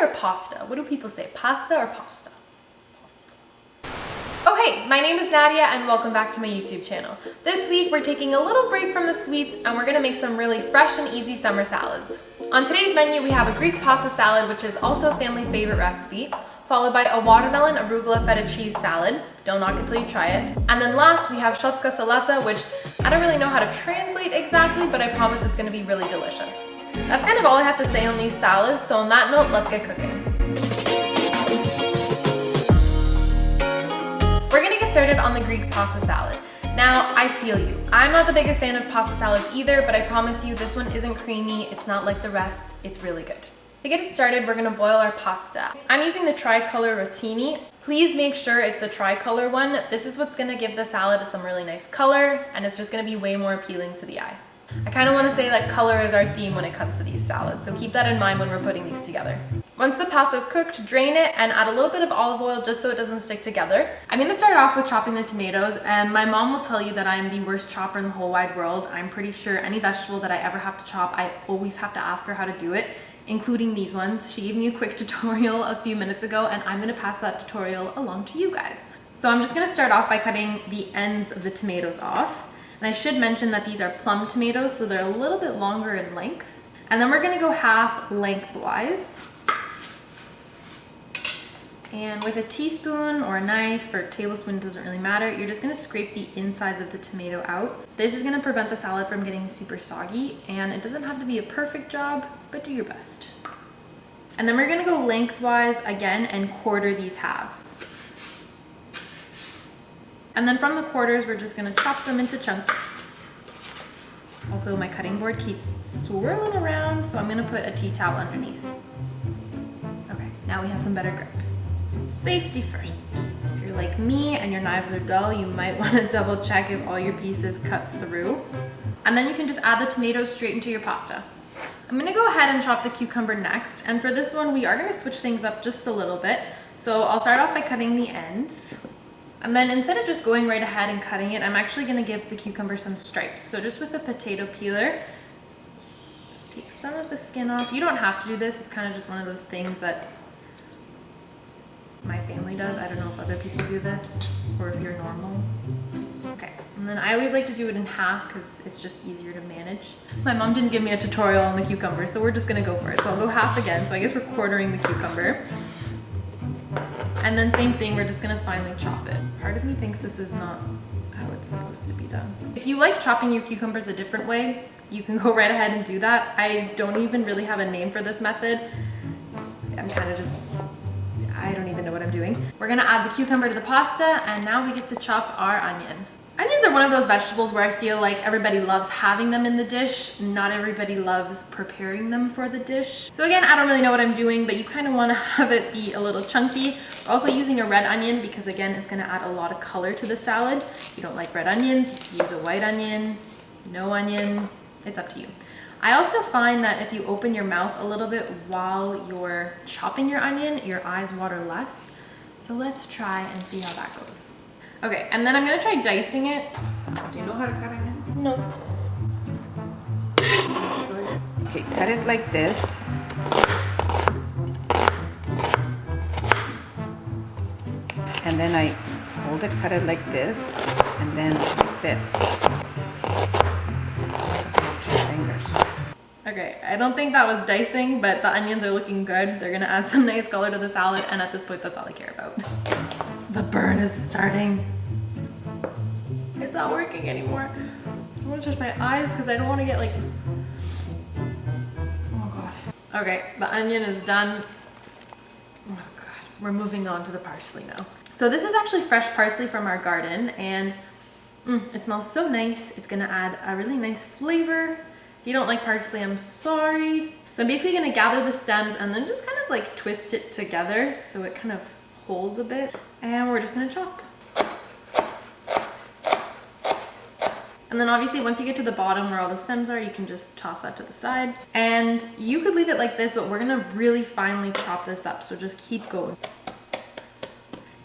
or pasta? What do people say? Pasta or pasta? Okay, my name is Nadia and welcome back to my YouTube channel. This week we're taking a little break from the sweets and we're gonna make some really fresh and easy summer salads. On today's menu we have a Greek pasta salad, which is also a family favorite recipe, followed by a watermelon arugula feta cheese salad. Don't knock it till you try it. And then last we have Sopska Salata, which I don't really know how to translate exactly, but I promise it's gonna be really delicious. That's kind of all I have to say on these salads, so on that note, let's get cooking. We're gonna get started on the Greek pasta salad. Now, I feel you. I'm not the biggest fan of pasta salads either, but I promise you this one isn't creamy, it's not like the rest, it's really good. To get it started, we're gonna boil our pasta. I'm using the tricolor rotini. Please make sure it's a tricolor one. This is what's gonna give the salad some really nice color, and it's just gonna be way more appealing to the eye. I kind of want to say that color is our theme when it comes to these salads, so keep that in mind when we're putting these together. Once the pasta is cooked, drain it and add a little bit of olive oil just so it doesn't stick together. I'm going to start off with chopping the tomatoes, and my mom will tell you that I'm the worst chopper in the whole wide world. I'm pretty sure any vegetable that I ever have to chop, I always have to ask her how to do it, including these ones. She gave me a quick tutorial a few minutes ago, and I'm going to pass that tutorial along to you guys. So I'm just going to start off by cutting the ends of the tomatoes off. And I should mention that these are plum tomatoes, so they're a little bit longer in length. And then we're gonna go half lengthwise. And with a teaspoon or a knife or a tablespoon, doesn't really matter, you're just gonna scrape the insides of the tomato out. This is gonna prevent the salad from getting super soggy, and it doesn't have to be a perfect job, but do your best. And then we're gonna go lengthwise again and quarter these halves. And then from the quarters, we're just gonna chop them into chunks. Also, my cutting board keeps swirling around, so I'm gonna put a tea towel underneath. Okay, now we have some better grip. Safety first. If you're like me and your knives are dull, you might wanna double check if all your pieces cut through. And then you can just add the tomatoes straight into your pasta. I'm gonna go ahead and chop the cucumber next, and for this one, we are gonna switch things up just a little bit. So I'll start off by cutting the ends. And then instead of just going right ahead and cutting it, I'm actually gonna give the cucumber some stripes. So just with a potato peeler, just take some of the skin off. You don't have to do this, it's kind of just one of those things that my family does. I don't know if other people do this or if you're normal. Okay, and then I always like to do it in half because it's just easier to manage. My mom didn't give me a tutorial on the cucumber, so we're just gonna go for it. So I'll go half again, so I guess we're quartering the cucumber. And then same thing, we're just gonna finely chop it. Part of me thinks this is not how it's supposed to be done. If you like chopping your cucumbers a different way, you can go right ahead and do that. I don't even really have a name for this method. I'm kind of just, I don't even know what I'm doing. We're gonna add the cucumber to the pasta, and now we get to chop our onion. Onions are one of those vegetables where I feel like everybody loves having them in the dish. Not everybody loves preparing them for the dish. So again, I don't really know what I'm doing, but you kind of want to have it be a little chunky. We're also using a red onion because again, it's going to add a lot of color to the salad. If you don't like red onions, you can use a white onion, no onion, it's up to you. I also find that if you open your mouth a little bit while you're chopping your onion, your eyes water less. So let's try and see how that goes. Okay, and then I'm gonna try dicing it. Do you know how to cut onion? No. Okay, cut it like this. And then I hold it, cut it like this, and then like this. Watch your fingers. Okay, I don't think that was dicing, but the onions are looking good. They're gonna add some nice color to the salad, and at this point, that's all I care about. The burn is starting. It's not working anymore. I want to touch my eyes because I don't want to get like, oh god. Okay, the onion is done. Oh god, we're moving on to the parsley now. So this is actually fresh parsley from our garden, and it smells so nice. It's gonna add a really nice flavor. If you don't like parsley, I'm sorry. So I'm basically gonna gather the stems and then just kind of like twist it together so it kind of holds a bit, and we're just gonna chop. And then obviously once you get to the bottom where all the stems are, you can just toss that to the side. And you could leave it like this, but we're gonna really finely chop this up, so just keep going.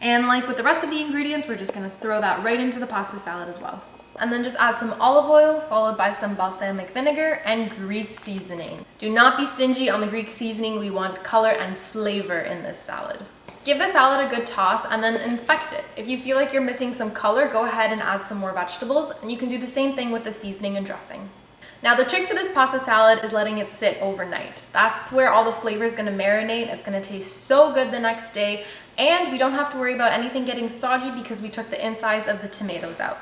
And like with the rest of the ingredients, we're just gonna throw that right into the pasta salad as well. And then just add some olive oil followed by some balsamic vinegar and Greek seasoning. Do not be stingy on the Greek seasoning. We want color and flavor in this salad. Give the salad a good toss and then inspect it. If you feel like you're missing some color, go ahead and add some more vegetables, and you can do the same thing with the seasoning and dressing. Now the trick to this pasta salad is letting it sit overnight. That's where all the flavor is gonna marinate. It's gonna taste so good the next day, and we don't have to worry about anything getting soggy because we took the insides of the tomatoes out.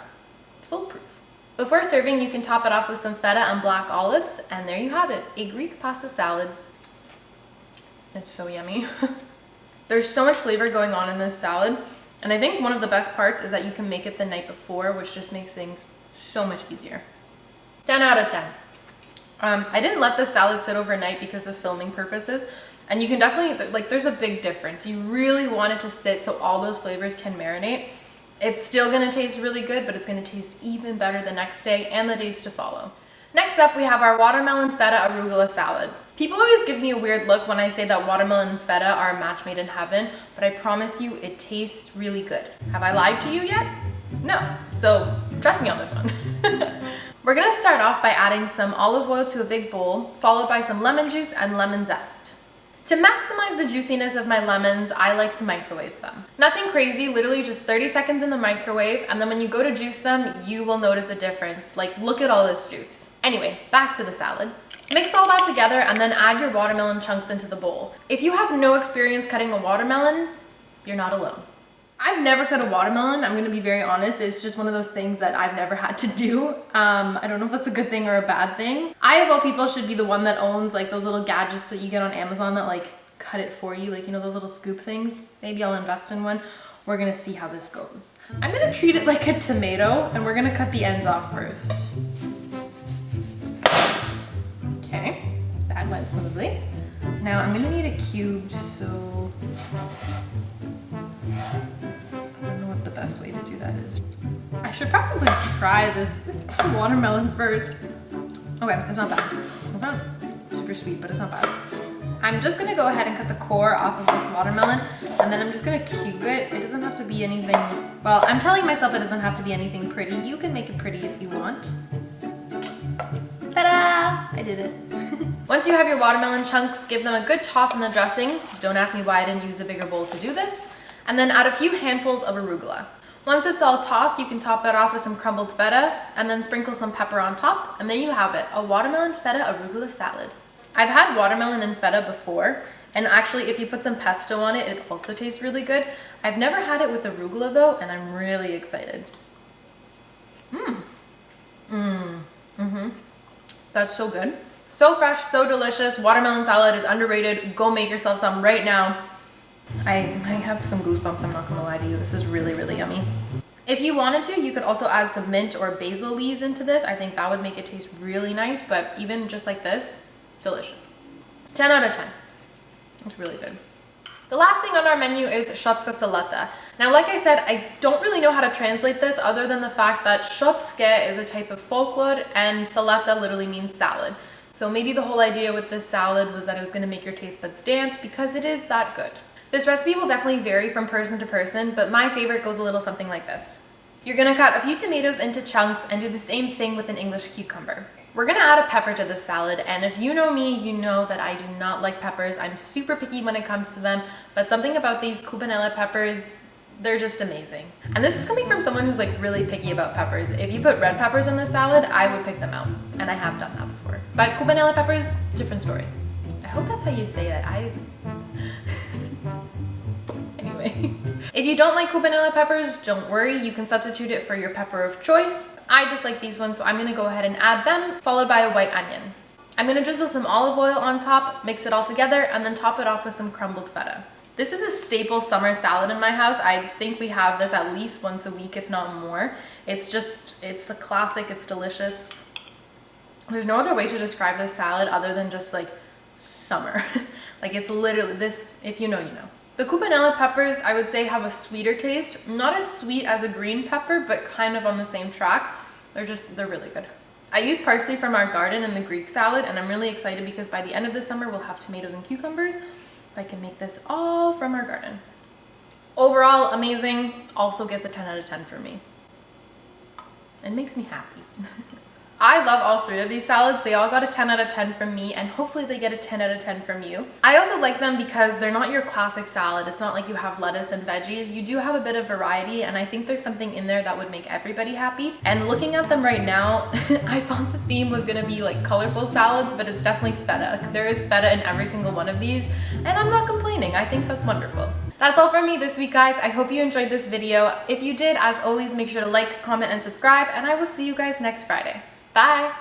It's foolproof. Before serving, you can top it off with some feta and black olives, and there you have it, a Greek pasta salad. It's so yummy. There's so much flavor going on in this salad, and I think one of the best parts is that you can make it the night before, which just makes things so much easier. 10 out of 10. I didn't let this salad sit overnight because of filming purposes, and you can definitely, like, there's a big difference. You really want it to sit so all those flavors can marinate. It's still gonna taste really good, but it's gonna taste even better the next day and the days to follow. Next up, we have our watermelon feta arugula salad. People always give me a weird look when I say that watermelon and feta are a match made in heaven, but I promise you it tastes really good. Have I lied to you yet? No, so trust me on this one. We're gonna start off by adding some olive oil to a big bowl, followed by some lemon juice and lemon zest. To maximize the juiciness of my lemons, I like to microwave them. Nothing crazy, literally just 30 seconds in the microwave, and then when you go to juice them, you will notice a difference. Like, look at all this juice. Anyway, back to the salad. Mix all that together and then add your watermelon chunks into the bowl. If you have no experience cutting a watermelon, you're not alone. I've never cut a watermelon, I'm gonna be very honest. It's just one of those things that I've never had to do. I don't know if that's a good thing or a bad thing. I, of all people, should be the one that owns like those little gadgets that you get on Amazon that like cut it for you, like, you know, those little scoop things. Maybe I'll invest in one. We're gonna see how this goes. I'm gonna treat it like a tomato, and we're gonna cut the ends off first. Okay, that went smoothly. Now I'm gonna need a cube, so I don't know what the best way to do that is. I should probably try this watermelon first. Okay, it's not bad. It's not super sweet, but it's not bad. I'm just gonna go ahead and cut the core off of this watermelon, and then I'm just gonna cube it. It doesn't have to be anything, well, I'm telling myself it doesn't have to be anything pretty. You can make it pretty if you want. Ta-da! I did it. Once you have your watermelon chunks, give them a good toss in the dressing. Don't ask me why I didn't use the bigger bowl to do this. And then add a few handfuls of arugula. Once it's all tossed, you can top it off with some crumbled feta and then sprinkle some pepper on top. And there you have it, a watermelon feta arugula salad. I've had watermelon and feta before, and actually if you put some pesto on it, it also tastes really good. I've never had it with arugula though, and I'm really excited. That's so good. So fresh, so delicious. Watermelon salad is underrated. Go make yourself some right now. I have some goosebumps, I'm not gonna lie to you. This is really, really yummy. If you wanted to, you could also add some mint or basil leaves into this. I think that would make it taste really nice, but even just like this, delicious. 10 out of 10. It's really good. The last thing on our menu is Sopska Salata. Now, like I said, I don't really know how to translate this other than the fact that Sopska is a type of folklore and Salata literally means salad. So maybe the whole idea with this salad was that it was gonna make your taste buds dance because it is that good. This recipe will definitely vary from person to person, but my favorite goes a little something like this. You're gonna cut a few tomatoes into chunks and do the same thing with an English cucumber. We're gonna add a pepper to this salad, and if you know me, you know that I do not like peppers. I'm super picky when it comes to them, but something about these cubanella peppers, they're just amazing. And this is coming from someone who's like really picky about peppers. If you put red peppers in this salad, I would pick them out, and I have done that before. But cubanella peppers, different story. I hope that's how you say it. Anyway, if you don't like cubanella peppers, don't worry, you can substitute it for your pepper of choice. I just like these ones, so I'm gonna go ahead and add them, followed by a white onion. I'm gonna drizzle some olive oil on top, mix it all together, and then top it off with some crumbled feta. This is a staple summer salad in my house. I think we have this at least once a week, if not more. It's a classic, it's delicious. There's no other way to describe this salad other than just like summer. Like, it's literally this, if you know, you know. The cubanella peppers, I would say, have a sweeter taste. Not as sweet as a green pepper, but kind of on the same track. They're really good. I use parsley from our garden in the Greek salad, and I'm really excited because by the end of the summer, we'll have tomatoes and cucumbers. I can make this all from our garden. Overall, amazing. Also gets a 10 out of 10 for me. It makes me happy. I love all three of these salads. They all got a 10 out of 10 from me, and hopefully they get a 10 out of 10 from you. I also like them because they're not your classic salad. It's not like you have lettuce and veggies. You do have a bit of variety, and I think there's something in there that would make everybody happy. And looking at them right now, I thought the theme was gonna be like colorful salads, but it's definitely feta. There is feta in every single one of these, and I'm not complaining. I think that's wonderful. That's all from me this week, guys. I hope you enjoyed this video. If you did, as always, make sure to like, comment, and subscribe, and I will see you guys next Friday. Bye!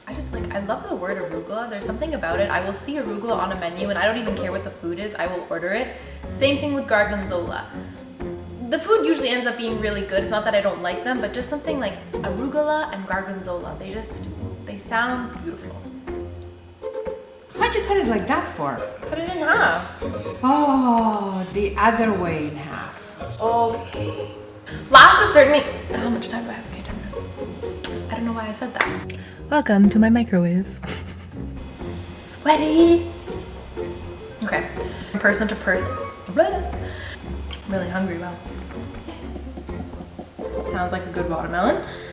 I love the word arugula. There's something about it. I will see arugula on a menu and I don't even care what the food is. I will order it. Same thing with gorgonzola. The food usually ends up being really good. It's not that I don't like them, but just something like arugula and gorgonzola. They sound beautiful. Why'd you cut it like that for? Cut it in half. Oh, the other way in half. Okay. Last but certainly, how much time do I have? Okay, 10 minutes. I don't know why I said that. Welcome to my microwave. Sweaty. Okay, person to person. I'm really hungry, wow. Sounds like a good watermelon.